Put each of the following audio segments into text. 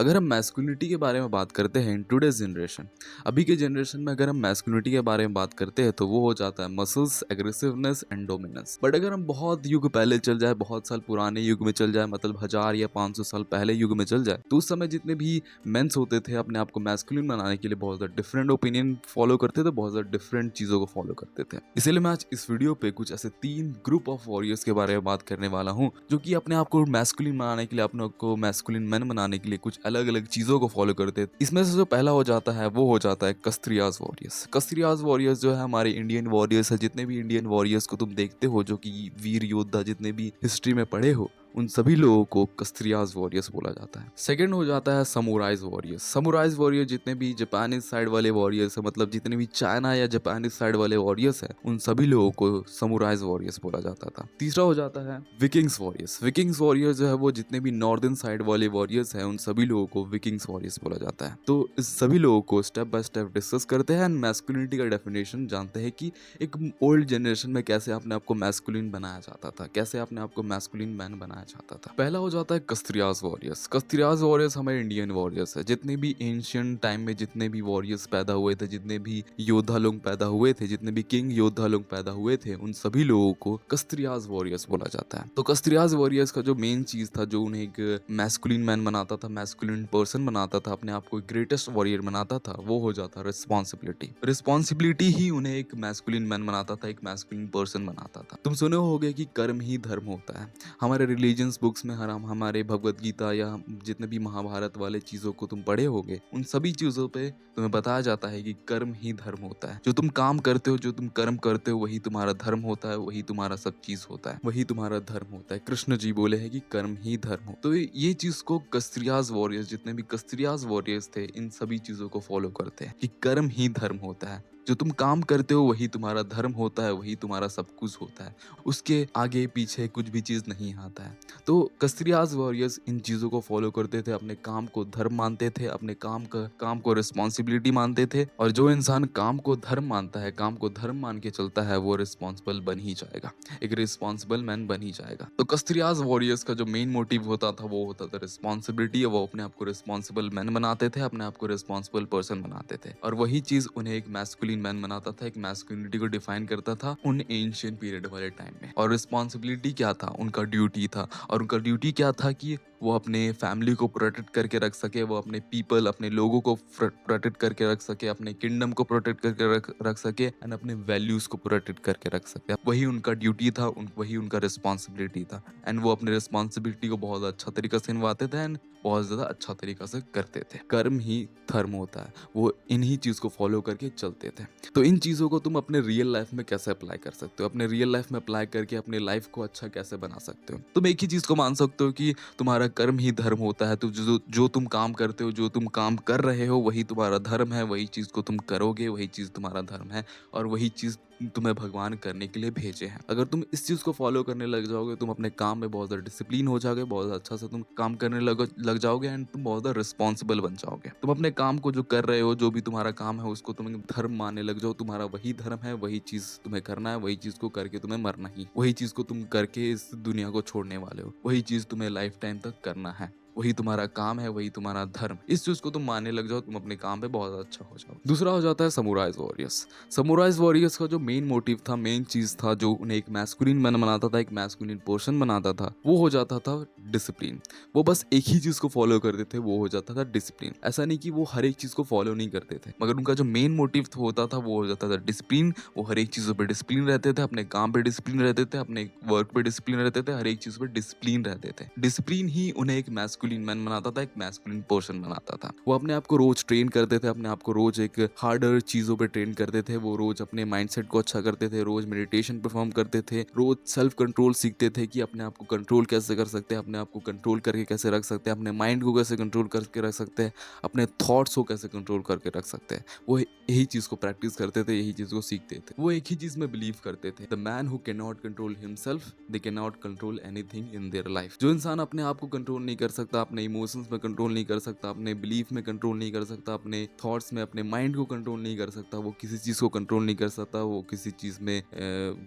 अगर हम मैस्कुलिनिटी के बारे में बात करते हैं इन टुडेज जनरेशन, अभी के जनरेशन में अगर हम मैस्कुलिनिटी के बारे में बात करते हैं तो वो हो जाता है muscles, aggressiveness and dominance. But अगर हम बहुत युग पहले चल जाए, बहुत साल पुराने युग में चल जाए, मतलब 1000 या 500 साल पहले युग में चल जाए, तो उस समय जितने भी मेंस होते थे अपने आप को मैस्कुलिन बनाने के लिए बहुत ज़्यादा डिफरेंट ओपिनियन फॉलो करते थे, बहुत ज़्यादा डिफरेंट चीज़ों को फॉलो करते थे। इसीलिए मैं आज इस वीडियो पे कुछ ऐसे 3 ग्रुप ऑफ वॉरियर्स के बारे में बात करने वाला हूँ जो कि अपने आप को मैस्कुलिन बनाने के लिए, अपने आप को मैस्कुलिन मैन बनाने के लिए कुछ अलग अलग चीज़ों को फॉलो करते हैं। इसमें से जो पहला हो जाता है वो हो जाता है कस्त्रियाज वॉरियर्स। कस्त्रियाज वॉरियर्स जो है हमारे इंडियन वॉरियर्स है। जितने भी इंडियन वॉरियर्स को तुम देखते हो जो कि वीर योद्धा जितने भी हिस्ट्री में पढ़े हो, उन सभी लोगों को कस्त्रियाज वॉरियर्स बोला जाता है। सेकंड हो जाता है समुराइज वॉरियर्स। समुराइज वॉरियर जितने भी जापानीज साइड वाले वॉरियर्स है, मतलब जितने भी चाइना या जापानीज साइड वाले वॉरियर्स है, उन सभी लोगों को समुराइज वॉरियर्स बोला जाता था। तीसरा हो जाता है विकिंग्स वॉरियर्स। विकिंग्स वॉरियर्स जो है वो जितने भी नॉर्दर्न साइड वाले वॉरियर्स हैं, उन सभी लोगों को विकिंग्स वॉरियर्स बोला जाता है। तो इस सभी लोगों को स्टेप बाय स्टेप डिस्कस करते हैं एंड मैस्कुलिनिटी का डेफिनेशन जानते हैं कि एक ओल्ड जनरेशन में कैसे अपने आप को मैस्कुलिन बनाया जाता था, कैसे अपने आप को मैस्कुलिन मैन बनाया जाता था। पहला हो जाता है कस्त्रियाज वॉरियर्स। कस्त्रियाज वॉरियर्स हमारे इंडियन वॉरियर्स है। जितने भी एंशियंट टाइम में जितने भी वॉरियर्स पैदा हुए थे, जितने भी योद्धा लोग पैदा हुए थे, जितने भी किंग योद्धा लोग पैदा हुए थे, उन सभी लोगों को कस्त्रियाज वॉरियर्स बोला जाता है। तो कस्त्रियाज वॉरियर्स का जो मेन चीज था, जो उन्हें एक मैस्कुलिन मैन बनाता था, मैस्कुलिन पर्सन बनाता था, अपने आप को ग्रेटेस्ट वॉरियर बनाता था, वो हो जाता रिस्पॉन्सिबिलिटी। रिस्पॉन्सिबिलिटी ही उन्हें एक मैस्कुलिन मैन बनाता था, एक मैस्कुलिन पर्सन बनाता था। तुम सुने होगे कि कर्म ही धर्म होता है। हमारे रिलीजियंस बुक्स में हमारे भगवत गीता या जितने भी महाभारत वाले चीज़ों को तुम पढ़े होगे, उन सभी चीज़ों पे तुम्हें बताया जाता है कि कर्म ही धर्म होता है। जो तुम काम करते हो, जो तुम कर्म करते हो, वही तुम्हारा धर्म होता है, वही तुम्हारा सब चीज़ होता है, वही तुम्हारा धर्म होता है। कृष्ण जी बोले हैं कि कर्म ही धर्म हो। तो ये चीज़ को कस्त्रियाज वॉरियर्स, जितने भी कस्त्रियाज वॉरियर्स थे, इन सभी चीज़ों को फॉलो करते हैं कि कर्म ही धर्म होता है। जो तुम काम करते हो वही तुम्हारा धर्म होता है, वही तुम्हारा सब कुछ होता है। उसके आगे पीछे कुछ भी चीज़ नहीं आता है। तो कस्त्रियाज वॉरियर्स इन चीज़ों को फॉलो करते थे, अपने काम को धर्म मानते थे, अपने काम को रिस्पॉन्सिबिलिटी मानते थे। और जो इंसान काम को धर्म मानता है, काम को धर्म मान के चलता है, वो रिस्पॉन्सिबल बन ही जाएगा, एक रिस्पॉन्सिबल मैन बन ही जाएगा। तो कस्त्रियाज वॉरियर्स का जो मेन मोटिव होता था वो होता था रिस्पॉन्सिबिलिटी। वो अपने आप को रिस्पॉन्सिबल मैन बनाते थे, अपने आप को रिस्पॉन्सिबल पर्सन बनाते थे। और वही चीज़ उन्हें एक मैस्कुलिन मैन बनाता था, एक मैस्कुलिनिटी को डिफाइन करता था उन एंशियंट पीरियड वाले टाइम में। और रिस्पॉन्सिबिलिटी क्या था? उनका ड्यूटी था। और उनका ड्यूटी क्या था कि वो अपने फैमिली को प्रोटेक्ट करके रख सके, वो अपने पीपल, अपने लोगों को प्रोटेक्ट करके रख सके, अपने किंगडम को प्रोटेक्ट करके रख सके एंड अपने वैल्यूज को प्रोटेक्ट करके रख सके। वही उनका ड्यूटी था, वही उनका रिस्पॉन्सिबिलिटी था। एंड वो अपने रिस्पॉन्सिबिलिटी को बहुत अच्छा तरीका से निभाते थे एंड बहुत ज़्यादा अच्छा तरीका से करते थे। कर्म ही धर्म होता है, वो इन्हीं चीज़ को फॉलो करके चलते थे। तो इन चीज़ों को तुम अपने रियल लाइफ में कैसे अप्लाई कर सकते हो, अपने रियल लाइफ में अप्लाई करके अपने लाइफ को अच्छा कैसे बना सकते हो? तुम एक ही चीज़ को मान सकते हो कि तुम्हारा कर्म ही धर्म होता है। तो जो तुम काम करते हो, जो तुम काम कर रहे हो, वही तुम्हारा धर्म है, वही चीज़ को तुम करोगे, वही चीज़ तुम्हारा धर्म है और वही चीज़ तुम्हें भगवान करने के लिए भेजे हैं। अगर तुम इस चीज़ को फॉलो करने लग जाओगे, तुम अपने काम में बहुत ज़्यादा डिसिप्लिन हो जाओगे, बहुत ज़्यादा अच्छा से तुम काम करने लग जाओगे एंड तुम बहुत ज़्यादा रिस्पॉन्सिबल बन जाओगे। तुम अपने काम को जो कर रहे हो, जो भी तुम्हारा काम है, उसको तुम धर्म मानने लग जाओ। तुम्हारा वही धर्म है, वही चीज़ तुम्हें करना है, वही चीज़ को करके तुम्हें मरना ही, वही चीज़ को तुम करके इस दुनिया को छोड़ने वाले हो, वही चीज़ तुम्हें लाइफ टाइम तक करना है, वही तुम्हारा काम है, वही तुम्हारा धर्म। इस चीज को तुम मानने लग जाओ, तुम अपने काम पे बहुत अच्छा हो जाओ। दूसरा हो जाता है समुराइज वॉरियर्स। समुराइज वॉरियर्स का जो मेन मोटिव था, मेन चीज था जो उन्हें एक मैस्कुलिन मैन बनाता था, एक मैस्कुलिन पर्सन बनाता था, वो हो जाता था डिसिप्लिन। वो बस एक ही चीज को फॉलो करते थे, वो हो जाता था डिसिप्लिन। ऐसा नहीं कि वो हर एक चीज को फॉलो नहीं करते थे, मगर उनका जो मेन मोटिव होता था वो हो जाता था डिसिप्लिन। वो हर एक चीजों पर डिसिप्लिन रहते थे, अपने काम पे डिसिप्लिन रहते थे, अपने वर्क पे डिसिप्लिन रहते थे, हर एक चीज पे डिसिप्लिन रहते थे। डिसिप्लिन ही उन्हें एक मैस्कुलिन मैन बनाता था, एक मैस्कुलिन पर्सन बनाता था। वो अपने आप को रोज ट्रेन करते थे, अपने आप को रोज एक हार्डर चीजों पे ट्रेन करते थे। वो रोज अपने माइंडसेट को अच्छा करते थे, रोज मेडिटेशन परफॉर्म करते थे, रोज सेल्फ कंट्रोल सीखते थे कि अपने आप को कंट्रोल कैसे कर सकते हैं, अपने आप को कंट्रोल करके कैसे रख सकते हैं, अपने माइंड को कैसे कंट्रोल करके रख सकते हैं, अपने थॉट्स को कैसे कंट्रोल करके रख सकते हैं। वो यही चीज को प्रैक्टिस करते थे, यही चीज को सीखते थे। वो एक ही चीज में बिलीव करते थे, the man who can not control himself, they can not control anything in their life. जो इंसान अपने आप को कंट्रोल नहीं कर सकता, सकता, अपने इमोशंस में कंट्रोल नहीं कर सकता, अपने बिलीफ में कंट्रोल नहीं कर सकता, अपने थॉट्स में अपने माइंड को कंट्रोल नहीं कर सकता, वो किसी चीज़ को कंट्रोल नहीं कर सकता, वो किसी चीज़ में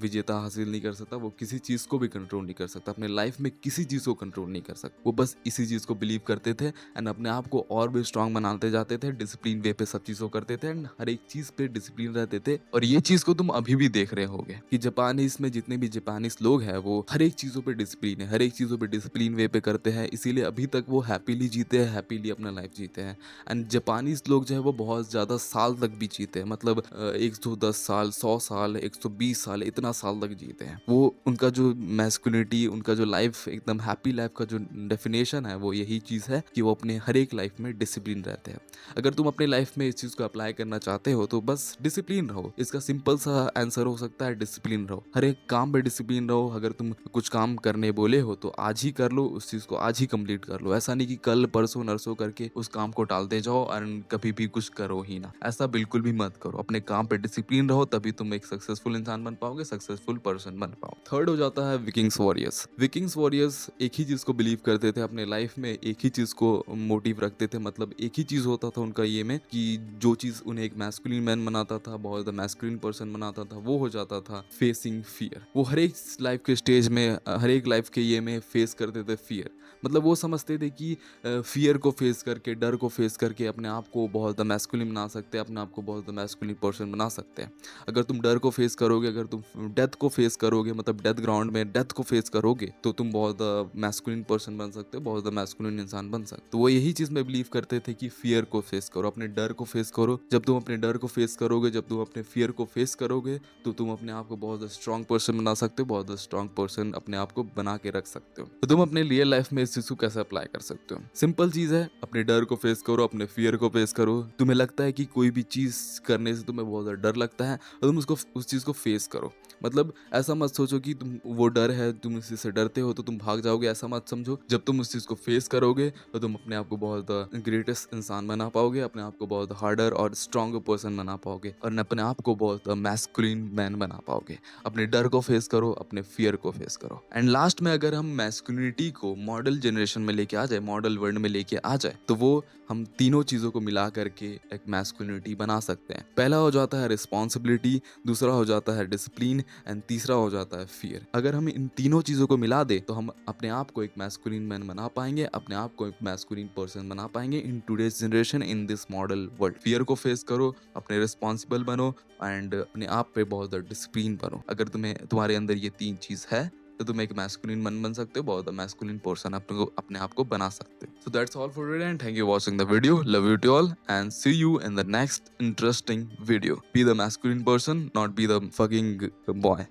विजेता हासिल नहीं कर सकता, वो किसी चीज़ को भी कंट्रोल नहीं कर सकता, अपने लाइफ में किसी चीज़ को कंट्रोल नहीं कर सकता। वो बस इसी चीज़ को बिलीव करते थे एंड अपने आप को और भी स्ट्रांग बनाते जाते थे, डिसिप्लिन वे पे सब चीज़ों करते थे एंड हर एक चीज़ पे डिसिप्लिन रहते थे। और ये चीज़ को तुम अभी भी देख रहे होगे कि जापानीज में जितने भी जापानीज लोग हैं वो हर एक चीज़ों पे डिसिप्लिन है, हर एक चीज़ों पे डिसिप्लिन वे पे करते हैं, इसीलिए अभी तक वो हैप्पीली जीते हैं, हैप्पीली अपना लाइफ जीते हैं। एंड जापानीज लोग जो है वो बहुत ज़्यादा साल तक भी जीते हैं, मतलब 110 साल, 100 साल, 120 साल, इतना साल तक जीते हैं वो। उनका जो मैस्कुलिनिटी, उनका जो लाइफ एकदम हैप्पी लाइफ का जो डेफिनेशन है वो यही चीज़ है कि वो अपने हर एक लाइफ में डिसिप्लिन रहते हैं। अगर तुम अपने लाइफ में इस चीज़ को अप्लाई करना चाहते हो तो बस डिसिप्लिन रहो। इसका सिंपल सा आंसर हो सकता है डिसिप्लिन रहो, हर एक काम पे डिसिप्लिन रहो। अगर तुम कुछ काम करने बोले हो तो आज ही कर लो, उस चीज़ को आज ही कंप्लीट कर लो। ऐसा नहीं कि कल परसों नरसों करके उस काम को टालते जाओ और कभी भी कुछ करो ही ना, ऐसा बिल्कुल भी मत करो। अपने काम पे डिसिप्लिन रहो, तभी तुम एक सक्सेसफुल इंसान बन पाओगे, सक्सेसफुल पर्सन बन पाओ। थर्ड हो जाता है विकिंग्स वॉरियर्स। विकिंग्स वॉरियर्स एक ही चीज़ को बिलीव करते थे अपने लाइफ में, एक ही चीज़ को मोटिव रखते थे, मतलब एक ही चीज़ होता था उनका ये में कि जो चीज़ उन्हें एक मैस्कुलिन मैन बनाता था, बहुत ज़्यादा मैस्कुलिन पर्सन बनाता था, वो हो जाता था फेसिंग फियर। वो हर एक लाइफ के स्टेज में, हर एक लाइफ के ये में फेस करते थे फियर। मतलब वो समझते थे कि फियर को फेस करके, डर को फेस करके अपने आप को बहुत ज़्यादा मैस्कुलिन बना सकते हैं, अपने आप को बहुत ज़्यादा मैस्कुलिन पर्सन बना सकते हैं। अगर तुम डर को फेस करोगे, अगर तुम डेथ को फेस करोगे, मतलब डेथ ग्राउंड में डेथ को फेस करोगे, तो तुम बहुत मैस्कुलिन पर्सन बन सकते हो, बहुत ज़्यादा मैस्कुलिन इंसान बन सकते हो। तो वो यही चीज़ में बिलीव करते थे कि फियर को फेस करो, अपने डर को फेस करो। जब तुम अपने डर को फेस करोगे, जब तुम अपने फियर को फेस करोगे, तो तुम अपने आप को बहुत ज़्यादा स्ट्रॉन्ग पर्सन बना सकते हो, बहुत ज़्यादा स्ट्रॉन्ग पर्सन अपने आप को बना के रख सकते हो। तो तुम अपने रियल लाइफ में इस चीज़ को कैसे अप्लाई कर सकते हो? सिंपल चीज़ है, अपने डर को फेस करो, अपने फियर को फेस करो। तुम्हें लगता है कि कोई भी चीज़ करने से तुम्हें बहुत ज़्यादा डर लगता है, और तुम उसको, उस चीज़ को फेस करो। मतलब ऐसा मत सोचो कि तुम, वो डर है, तुम इसी से डरते हो तो तुम भाग जाओगे, ऐसा मत समझो। जब तुम उस चीज़ को फेस करोगे तो तुम अपने आप को बहुत ग्रेटेस्ट इंसान बना पाओगे, अपने आप को बहुत हार्डर और स्ट्रॉन्ग पर्सन बना पाओगे, और अपने आप को बहुत मैस्कुलिन मैन बना पाओगे। अपने डर को फेस करो, अपने फियर को फेस करो। एंड लास्ट में अगर हम मैस्कुलिनिटी को मॉडल जनरेशन में लेके आ जाए, मॉडल वर्ल्ड में लेके आ जाए, तो वो हम तीनों चीज़ों को मिला करके एक मैस्कुलिनिटी बना सकते हैं। पहला हो जाता है रिस्पॉन्सिबिलिटी, दूसरा हो जाता है डिसिप्लिन एंड तीसरा हो जाता है फियर। अगर हम इन तीनों चीज़ों को मिला दे तो हम अपने आप को एक मैस्कुलिन मैन बना पाएंगे, अपने आप को एक मैस्कुलिन पर्सन बना पाएंगे in today's generation, in this model world. Fear को फेस करो, अपने रिस्पॉन्सिबल बनो एंड अपने आप पे बहुत ज़्यादा डिसिप्लिन बनो। अगर तुम्हारे अंदर ये तीन चीज़ है तो तुम एक मैस्कुलिन मन बन सकते हो, बहुत मैस्कुलिन पर्सन अपने आप को बना सकते हो। So that's all for today and thank you watching the video. Love you to all and see you in the next interesting video. Be the masculine person, not be the fucking boy.